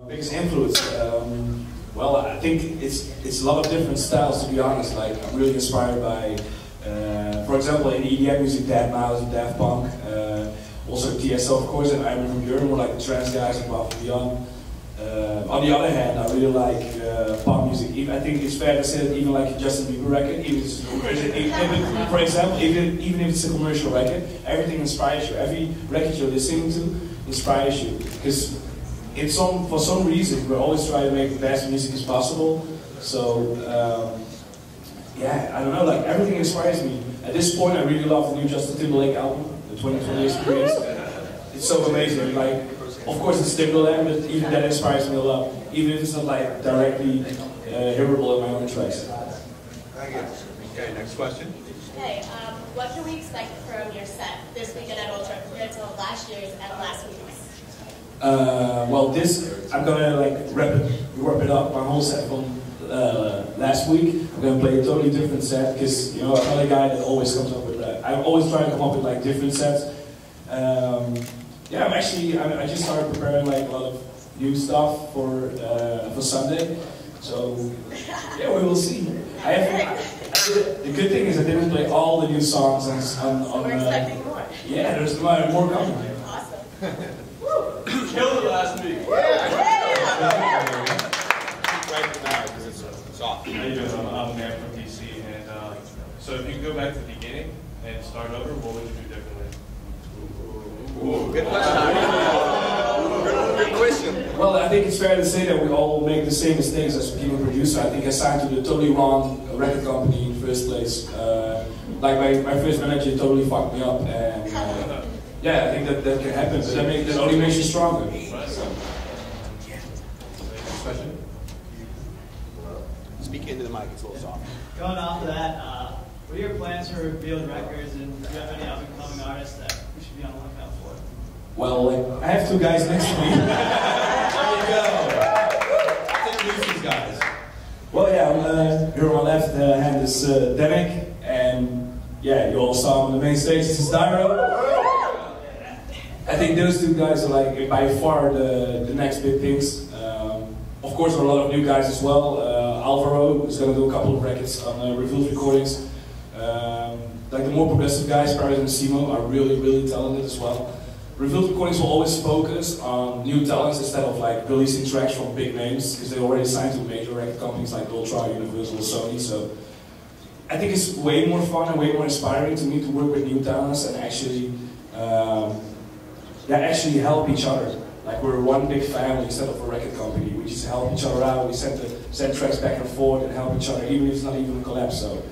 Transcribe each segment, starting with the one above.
Biggest influence? Well, I think it's a lot of different styles, to be honest. Like, I'm really inspired by, for example, in EDM music, Deadmau5, Daft Punk, also TSO, of course, and I'm from Europe, more like the trance guys above and beyond. On the other hand, I really like pop music. I think it's fair to say that even like a Justin Bieber record, for example, even if it's a commercial record, everything inspires you. Every record you're listening to inspires you. Because for some reason, we're always trying to make the best music as possible. So, yeah, I don't know, like everything inspires me. At this point, I really love the new Justin Timberlake album, the 2020 Experience. It's so amazing. Like, of course, it's Timberland, but even that inspires me a lot. Even if it's not like directly hearable in my own tracks. Thank you. Okay, next question. Hey, what can we expect from your set this weekend at Ultra compared to last year's and last week's? Well, I'm gonna like wrap it up, my whole set from last week. I'm gonna play a totally different set because, you know, I'm not a guy that always comes up with that. I always try to come up with like different sets. Yeah, I just started preparing like a lot of new stuff for Sunday. So yeah, we will see. The good thing is I didn't play all the new songs on We're expecting more. Yeah, there's more coming. Awesome. Killed it last week. Right now, because it's off. How you doing? I'm Matt from DC, and so if you could go back to the beginning and start over, what would you do differently? Ooh, good question. Good question. Well, I think it's fair to say that we all make the same mistakes as beginning producer. I think I signed to the totally wrong record company in the first place. Like my first manager totally fucked me up, and yeah, I think that can happen, but that only makes you stronger. Next question. Speak into the mic, it's a little soft. Going off of that, what are your plans for Revealed Records, and do you have any up-and-coming artists that we should be on the lookout for? Well, I have two guys next to me. There you go. Let's introduce these guys. Well, yeah, here on my left hand is Dannic, and yeah, you all saw him on the main stage. This is Dyro. I think those two guys are like by far the next big things. Of course, there are a lot of new guys as well. Alvaro is going to do a couple of records on Revealed recordings. Like the more progressive guys, Paris and Simo, are really talented as well. Revealed recordings will always focus on new talents instead of like releasing tracks from big names, because they already signed to major record companies like Ultra, Universal, Sony. So I think it's way more fun and way more inspiring to me to work with new talents and actually help each other. Like we're one big family instead of a record company. We just help each other out. We send tracks back and forth and help each other, even if it's not even a collab. So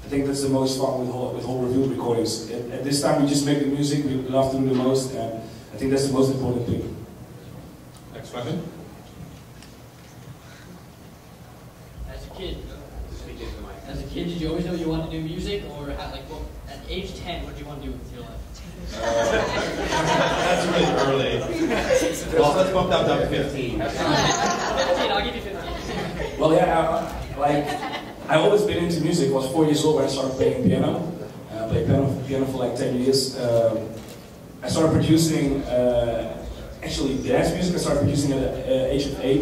I think that's the most fun with whole Revealed recordings. At this time, we just make the music we love to do the most, and I think that's the most important thing. Next question. As a kid, did you always know you wanted to do music, or at age 10, what did you want to do with your life? That's really early. Well, let's bump that up to 15. 15, I'll give you 15. Well, yeah, I've always been into music. I was 4 years old when I started playing piano. I played piano for like 10 years. I started producing, actually dance music. I started producing at the age of 8.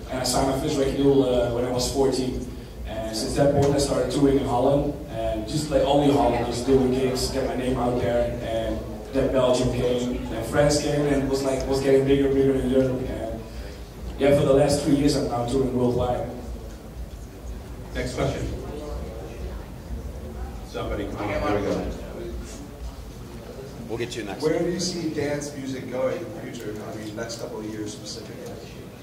And I signed my first record deal when I was 14. And since that point I started touring in Holland. And just like only Holland, just doing gigs, get my name out there. And then Belgium came, and France came, and it was getting bigger in Europe. And yeah, for the last 3 years I'm now touring worldwide. Next question. Somebody come on. There we go. We'll get you next. Where do you see dance music going in the future? I mean, next couple of years specifically.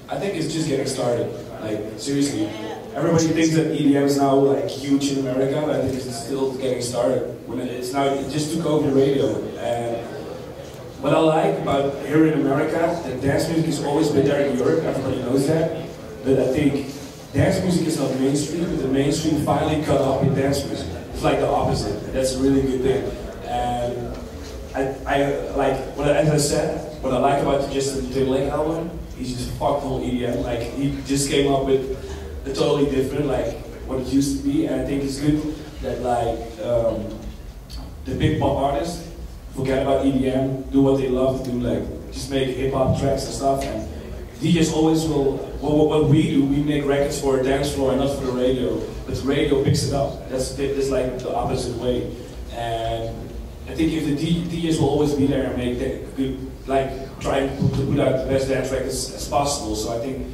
I think it's just getting started. Like seriously, everybody thinks that EDM is now like huge in America, but I think it's still getting started. When it just took over the radio. And what I like about here in America, that dance music has always been there in Europe. Everybody knows that. But I think dance music is not mainstream, but the mainstream finally caught up in dance music. It's like the opposite. That's a really good thing. And I like, as I said, what I like about the Justin Timberlake album, he just fucked the whole EDM. Like he just came up with a totally different, like what it used to be. And I think it's good that like the big pop artists forget about EDM, do what they love to do, like just make hip hop tracks and stuff. And DJs always will, what we do, we make records for a dance floor and not for the radio, but the radio picks it up. That's like the opposite way. And I think if the DJs will always be there and make that good, like try to put out the best dance records as possible. So I think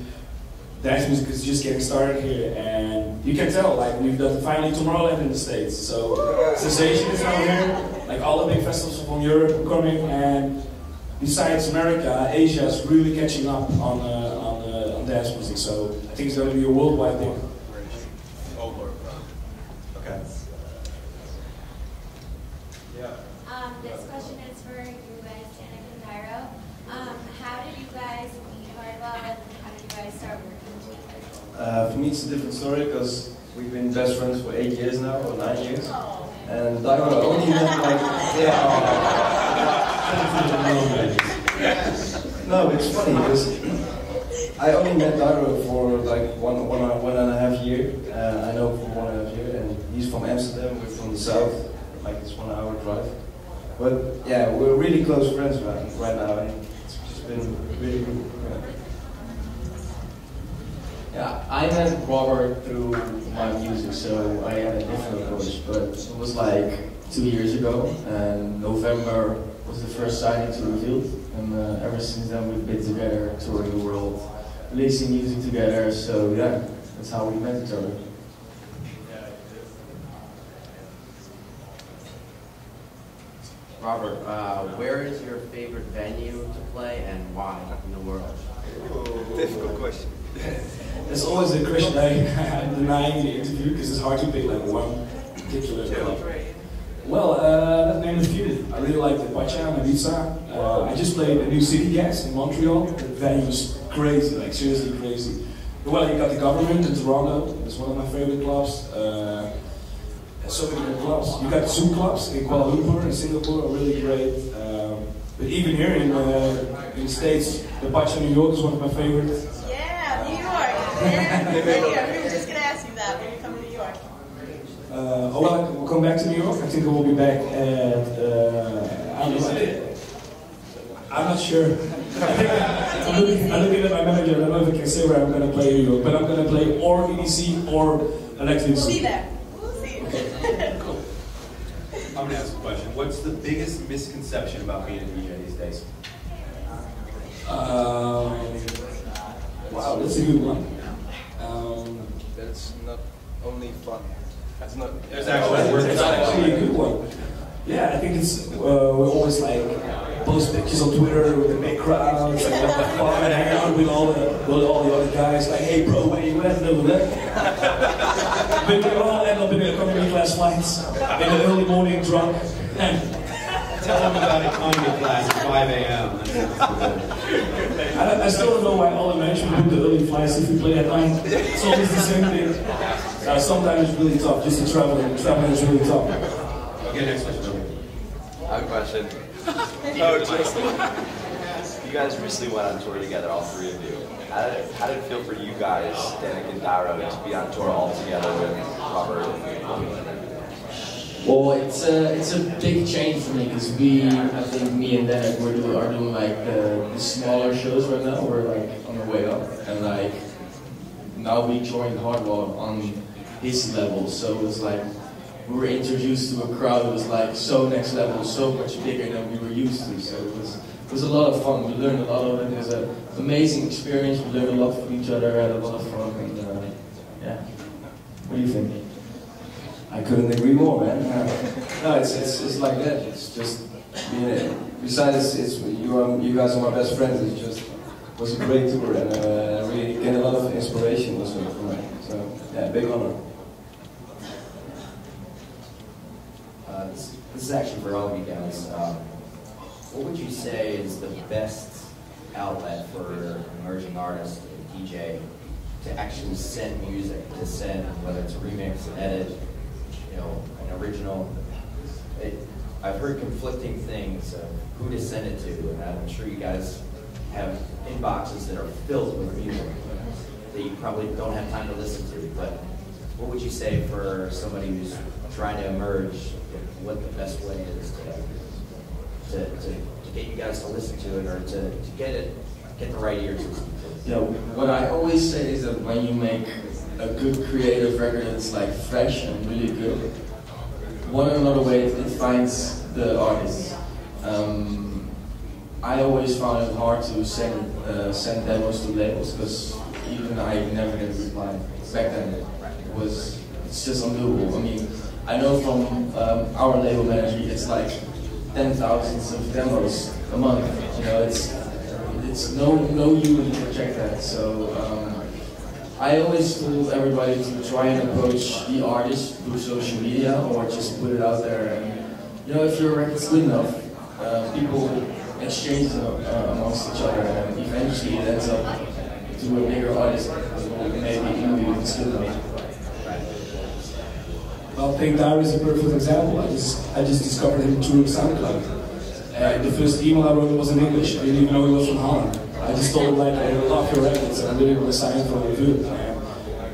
dance music is just getting started here, and you can tell, like we've done finally Tomorrowland in the States. So Sensation is now here, like all the big festivals from Europe are coming, and besides America, Asia is really catching up on dance music. So I think it's going to be a worldwide thing. Oh Lord. Okay. Yeah. This question is for you guys, Dannic and Dyro. How did you guys meet Hardwell, and how did you guys start working together? For me, it's a different story because we've been best friends for 8 years now, or 9 years. Oh. And Dyro only met like, No, it's funny because I only met Dyro for like one and a half year. I know for 1.5 years, and he's from Amsterdam. We're from the south, like it's 1 hour drive. But yeah, we're really close friends right now, and it's just been really good. Yeah, I met Robert through my music, so I had a different approach, but it was like 2 years ago, and November was the first signing to Revealed, and ever since then we've been together, touring the world, releasing music together, so yeah, that's how we met each other. Robert, where is your favorite venue to play and why in the world? Oh, difficult question. There's always a question I'm denying the interview because it's hard to pick like one particular club. Well, let's name a few. I really like the Pacha and Ibiza. I just played a new City Gas in Montreal. The venue is crazy, like seriously crazy. Well, you got the Government in Toronto. It's one of my favorite clubs. So many good clubs. You got Zoo clubs in Kuala Lumpur and Singapore are really great. But even here in the States, the Pacha New York is one of my favorites. Yeah, New York. Yeah, we were just going to ask you that when you come to New York. We'll come back to New York. I think we'll be back at, I'm not sure. I'm looking at my manager. I don't know if I can say where I'm going to play in New York, but I'm going to play or EDC or Electric. We'll be there. We'll see. Okay. Cool. I'm going to ask a question. What's the biggest misconception about being a DJ these days? Wow, that's a good one. That's not only fun. That's not. There's actually It's actually a good one. Yeah, I think it's we always like post pictures on Twitter with the big crowds, like have fun and hang out with all the other guys. Like, hey bro, where you at? But we all end up in economy class flights in the early morning drunk. Tell them about economy class at 5 a.m. I still don't know why all the management book the early flights if we play at night. It's always the same thing. Sometimes it's really tough, just to travel. Traveling is really tough. Okay, next question. I have a question. You guys recently went on tour together, all three of you. How did it feel for you guys, Dannic and Dyro, to be on tour all together with Robert and Well, it's a big change for me because I think me and Dannic are doing like the smaller shows right now. We're like on our way up, and like now we joined Hardwell on his level. So it's like we were introduced to a crowd that was like so next level, so much bigger than we were used to. So it was a lot of fun. We learned a lot of it. It was an amazing experience. We learned a lot from each other. Had a lot of fun, and yeah. What do you think? I couldn't agree more, man. No, it's like that. It's just besides you guys are my best friends. It was a great tour, and I really get a lot of inspiration also from it. So yeah, big honor. This is actually for all of you guys. What would you say is the best outlet for an emerging artist, a DJ, to actually send music, to send, whether it's a remix, an edit, an original? I've heard conflicting things of who to send it to, and I'm sure you guys have inboxes that are filled with music that you probably don't have time to listen to, but what would you say for somebody who's trying to emerge, what the best way is to get you guys to listen to it, or to get the right ears to listen to it? Yeah, what I always say is that when you make a good creative record that's like fresh and really good, one or another way it finds the artist. I always found it hard to send demos to labels because even I never get a reply. Back then, it's just undoable. I mean, I know from our label manager, it's like 10,000s of demos a month. You know, it's no human can check that. So I always told everybody to try and approach the artist through social media or just put it out there. And you know, if your record's good enough, people exchange amongst each other, and eventually it ends up to a bigger artist. Maybe it's good enough. Well, I think Dyro is a perfect example. I just discovered him through SoundCloud. The first email I wrote was in English. I didn't even know he was from Holland. I just told him, like, I love your records and I really want to sign for a review. And,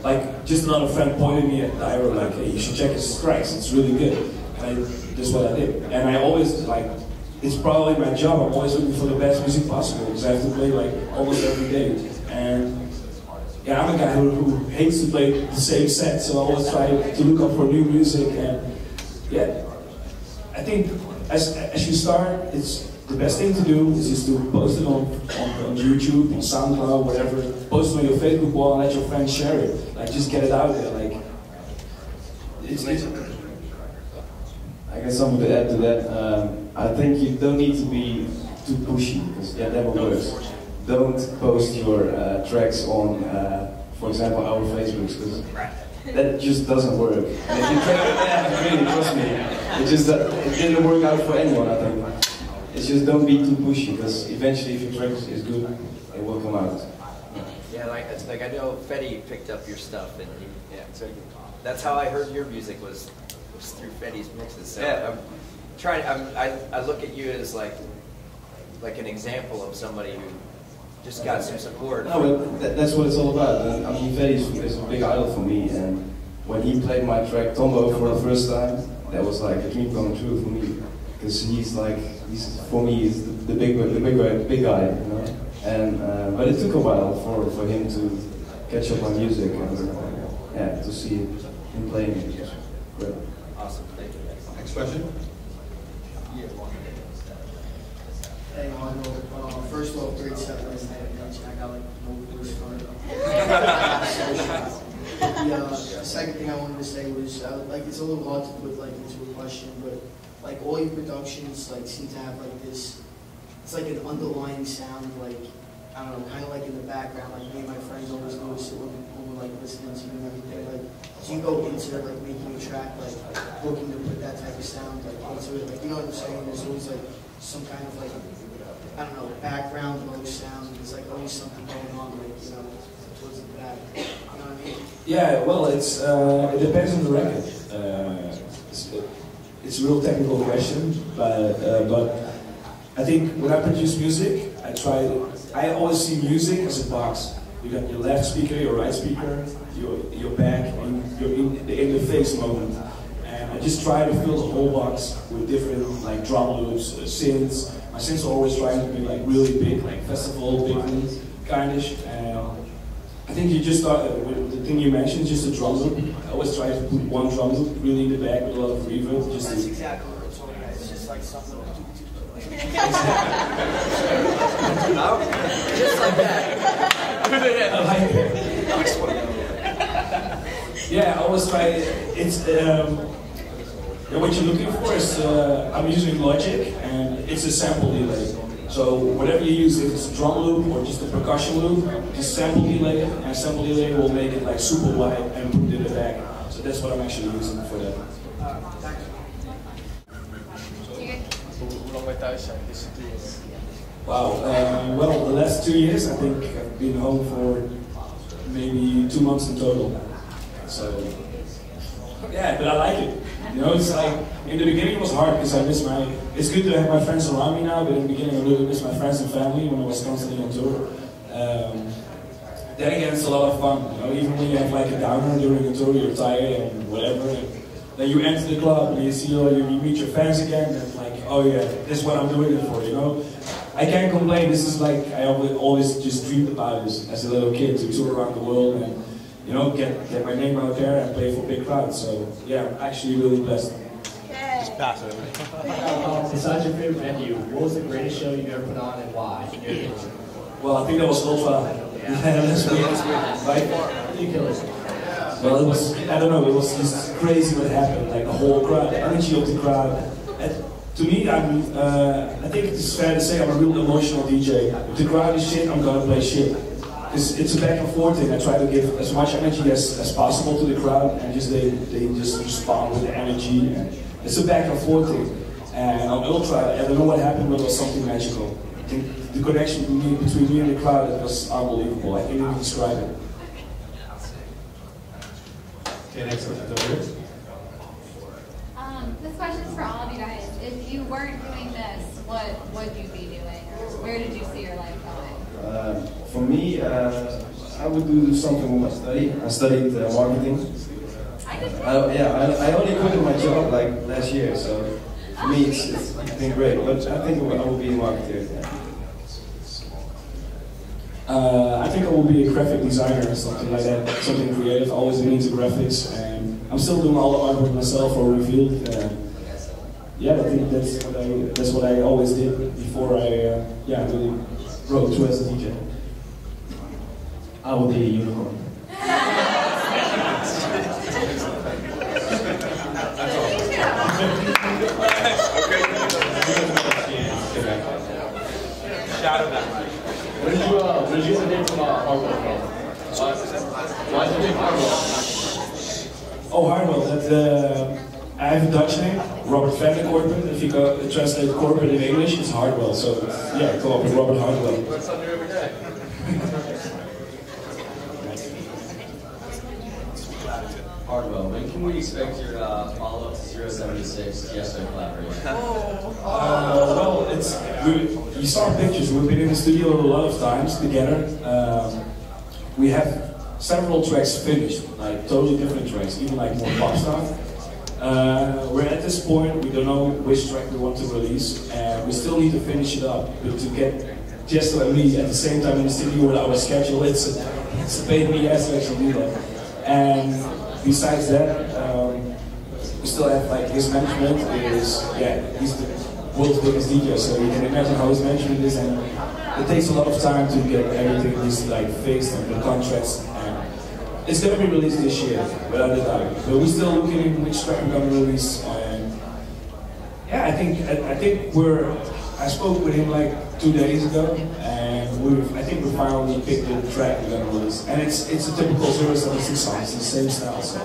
like, just another friend pointed me at Dyro, like, hey, you should check his tracks, it's really good. And that's what I did. And I always, like, it's probably my job, I'm always looking for the best music possible because I have to play, like, almost every day. And yeah, I'm a guy who hates to play the same set, so I always try to look up for new music. And yeah, I think as you start, it's the best thing to do is just to post it on YouTube, on SoundCloud, whatever. Post it on your Facebook wall and let your friends share it. Like, just get it out there. Like, it's I got something to add to that. I think you don't need to be too pushy because that never works. Don't post your tracks on, for example, our Facebooks, because that just doesn't work. And if you try, really, trust me, it didn't work out for anyone, I think. It's just don't be too pushy, because eventually if your track is good, it will come out. Yeah, like I know Fetty picked up your stuff, and so that's how I heard your music was through Fetty's mixes. So Yeah. I look at you as like an example of somebody who just got some support. No, but that's what it's all about. I mean, Fetty is a big idol for me, and when he played my track Tombo for the first time, that was like a dream come true for me, because he's for me he's the big guy, you know. And but it took a while for him to catch up on music and yeah, to see him playing it. Great. Awesome, thank you. Next question. Hey, Hardwell. First off, great stuff last night. I got like no voice for it. The second thing I wanted to say was like it's a little hard to put like into a question, but like all your productions like seem to have like this. It's like an underlying sound, like I don't know, kind of like in the background. Like me and my friends always notice it when we're like listening to you and everything. Like, do you go into like making a track like looking to put that type of sound like into it? Like, you know what I'm saying? There's always like some kind of like, I don't know, background low sound. There's like always something going on, like, you know, towards the back. You know what I mean? Yeah, well, it depends on the record. It's a real technical question, but I think when I produce music, I always see music as a box. You got your left speaker, your right speaker, your back, and the interface moment. And I just try to fill the whole box with different like drum loops, synths. My synths are always trying to be like really big, like festival, big kindish. And I think you just start with the thing you mentioned, just a drum loop. I always try to put one drum loop really in the back with a lot of reverb. That's exactly what I'm talking about. It's just like something. Just like that. I like it. Yeah, I always try. It's what you're looking for is I'm using Logic, and it's a sample delay. So whatever you use, if it's a drum loop or just a percussion loop, just sample delay it, and sample delay will make it like super wide and put it in the back. So that's what I'm actually using for that. Wow. Well, the last 2 years, I think I've been home for maybe 2 months in total. So, yeah, but I like it. You know, it's like, in the beginning it was hard because I miss it's good to have my friends around me now, but in the beginning I really miss my friends and family when I was constantly on tour. Then again, it's a lot of fun. You know, even when you have like a downer during a tour, you're tired and whatever. And then you enter the club and you see you meet your fans again, and like, oh yeah, this is what I'm doing it for, you know? I can't complain. This is like I always just dreamed about this as a little kid, to tour around the world and get my name out there and play for big crowds. So yeah, I'm actually really blessed. Just pass it. Besides your favorite venue, what was the greatest show you've ever put on and why? Well, I think that was Ultra. That's weird. Right? You kill it. Well, it was, I don't know, it was just crazy what happened. Like the whole crowd, the energy of the crowd. And to me, I think it's fair to say I'm a real emotional DJ. If the crowd is shit, I'm gonna play shit. It's a back and forth thing. I try to give as much energy as possible to the crowd, and they just respond with the energy. And it's a back and forth thing. And on Ultra, I don't know what happened, but it was something magical. I think the connection between me and the crowd, it was unbelievable. I can't even describe it. Okay, next question over here. This question is for all of you guys. If you weren't doing this, what would you be doing? Or where did you see your life going? For me, I would do something with my study. I studied marketing. I only quit my job like last year, so for me it's been great. But I think I will be a marketer. I think I will be a graphic designer or something like that, something creative. Always been into graphics, and I'm still doing all the artwork myself or Revealed. Yeah, I think that's what I always did before I really broke through as a DJ. I will be a unicorn. Shout out that. Where did you get the name from Hardwell from? Why did you name Hardwell? Oh, Hardwell. I have a Dutch name, Robert van der Korpen. If you translate Korpen in English, it's Hardwell. So yeah, come up with Robert Hardwell. What's on there every day? Hardwell, when can we expect your follow-up to 076 Tiesto collaboration? Well, you saw pictures. We've been in the studio a lot of times together. We have several tracks finished, like totally different tracks, even like more pop stuff. We're at this point, we don't know which track we want to release, and we still need to finish it up. But to get Tiesto and me at the same time in the studio with our schedule, it's a pain in the ass to actually do that. And besides that, we still have like his management he's the world's biggest DJ, so you can imagine how his management is, and it takes a lot of time to get everything just like fixed and the contracts. And it's gonna be released this year, without a doubt. But we're still looking at which track we're gonna release. And yeah, I think I spoke with him like 2 days ago, and I think we finally picked the track we're gonna release. And it's a typical 076 song, it's the same style. So.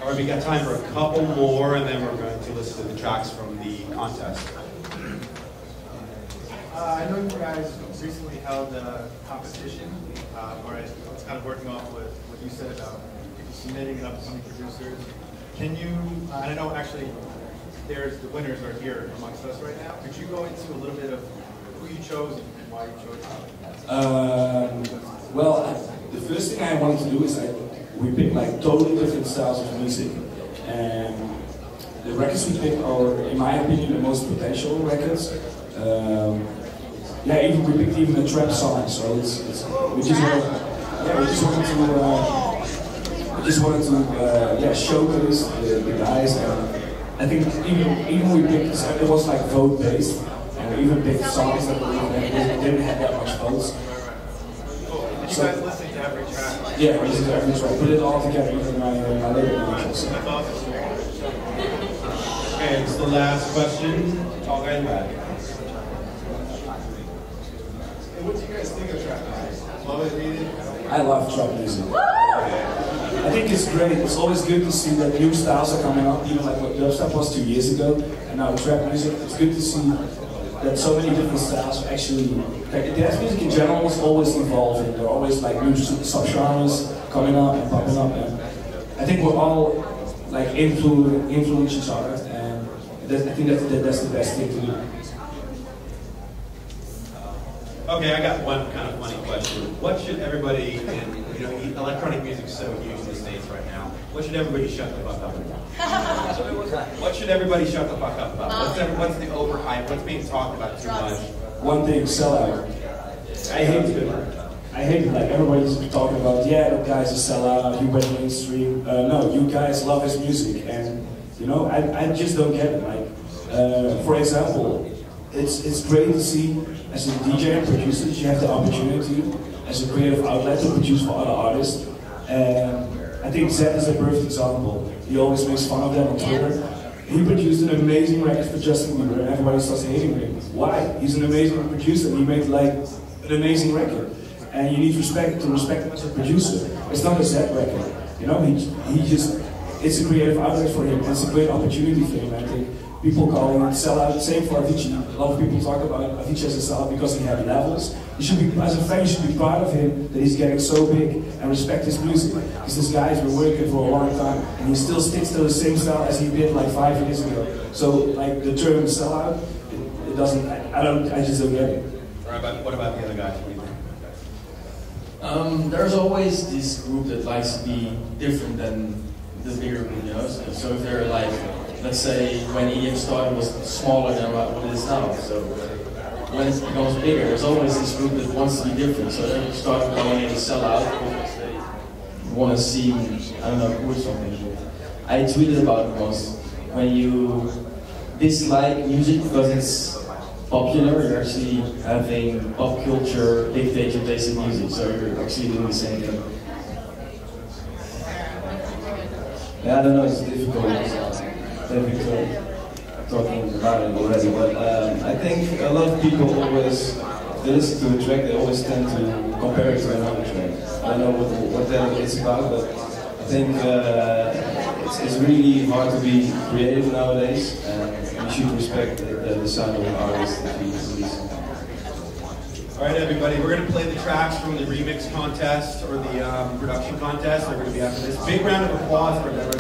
All right, we got time for a couple more, and then we're going to listen to the tracks from the contest. I know you guys recently held a competition, where it's kind of working off what you said about people submitting it up to some producers. Can you, I know actually the winners are here amongst us right now. Could you go into a little bit of who you chose and why you chose them? Well, the first thing I wanted to do is we picked like totally different styles of music, and the records we picked are, in my opinion, the most potential records. We picked even a trap song, so we just wanted to showcase the guys, and I think even we picked, it was like vote based, and we even picked songs that didn't have that much votes. Did you guys listen to every track? Yeah, we listened to every track, put it all together in my label manager. Okay, it's the last question. Tall guy in the back. What do you guys think of trap music? Love it, hate it? I love trap music. I think it's great. It's always good to see that new styles are coming up, even like what dubstep was 2 years ago, and now trap music. It's good to see that so many different styles are actually, like dance music in general is always evolving. There are always like new subgenres coming up and popping up, and I think we're all like influence each other, and I think that's the best thing to do. Okay, I got one kind of funny question. What should everybody in You know, electronic music's so huge in the States right now. What should everybody shut the fuck up about? What should everybody shut the fuck up about? What's the overhype? What's being talked about too much? One thing, sellout. I hate it. I hate it. Like everybody's talking about, yeah, that guy's a sellout. He went mainstream. No, you guys love his music, and you know, I just don't get it. Like, for example, it's great to see as a DJ and producer that you have the opportunity as a creative outlet to produce for other artists. And I think Zed is a perfect example. He always makes fun of them on Twitter. He produced an amazing record for Justin Bieber, and everybody starts hating him. Why? He's an amazing producer. He made like an amazing record, and you need respect to respect him as a producer. It's not a Zed record, you know. He just, it's a creative outlet for him. It's a great opportunity for him. I think people calling it sellout. Same for Avicii. A lot of people talk about Avicii as a sellout because he had levels. You should be, as a fan, you should be proud of him that he's getting so big and respect his music. Because this guy's been working for a long time and he still sticks to the same style as he did like 5 years ago. So like the term sellout, it doesn't. I just don't get it. What about the other guys? What do you think? There's always this group that likes to be different than the bigger group, you know. So if they're like, let's say when EDM started was smaller than what it is now. So when it becomes bigger, there's always this group that wants to be different. So they start calling it a sellout because they want to seem, I don't know, cool or something. I tweeted about it once. When you dislike music because it's popular, you're actually having pop culture dictate your taste in music. So you're actually doing the same thing. Yeah, I don't know, it's difficult. Talking about it already, but I think a lot of people always, they listen to a track, they always tend to compare it to another track. I don't know what that is about, but I think it's really hard to be creative nowadays, and you should respect the sound of an artist that you release. All right, everybody, we're going to play the tracks from the remix contest or the production contest. They're going to be after this. Big round of applause for them.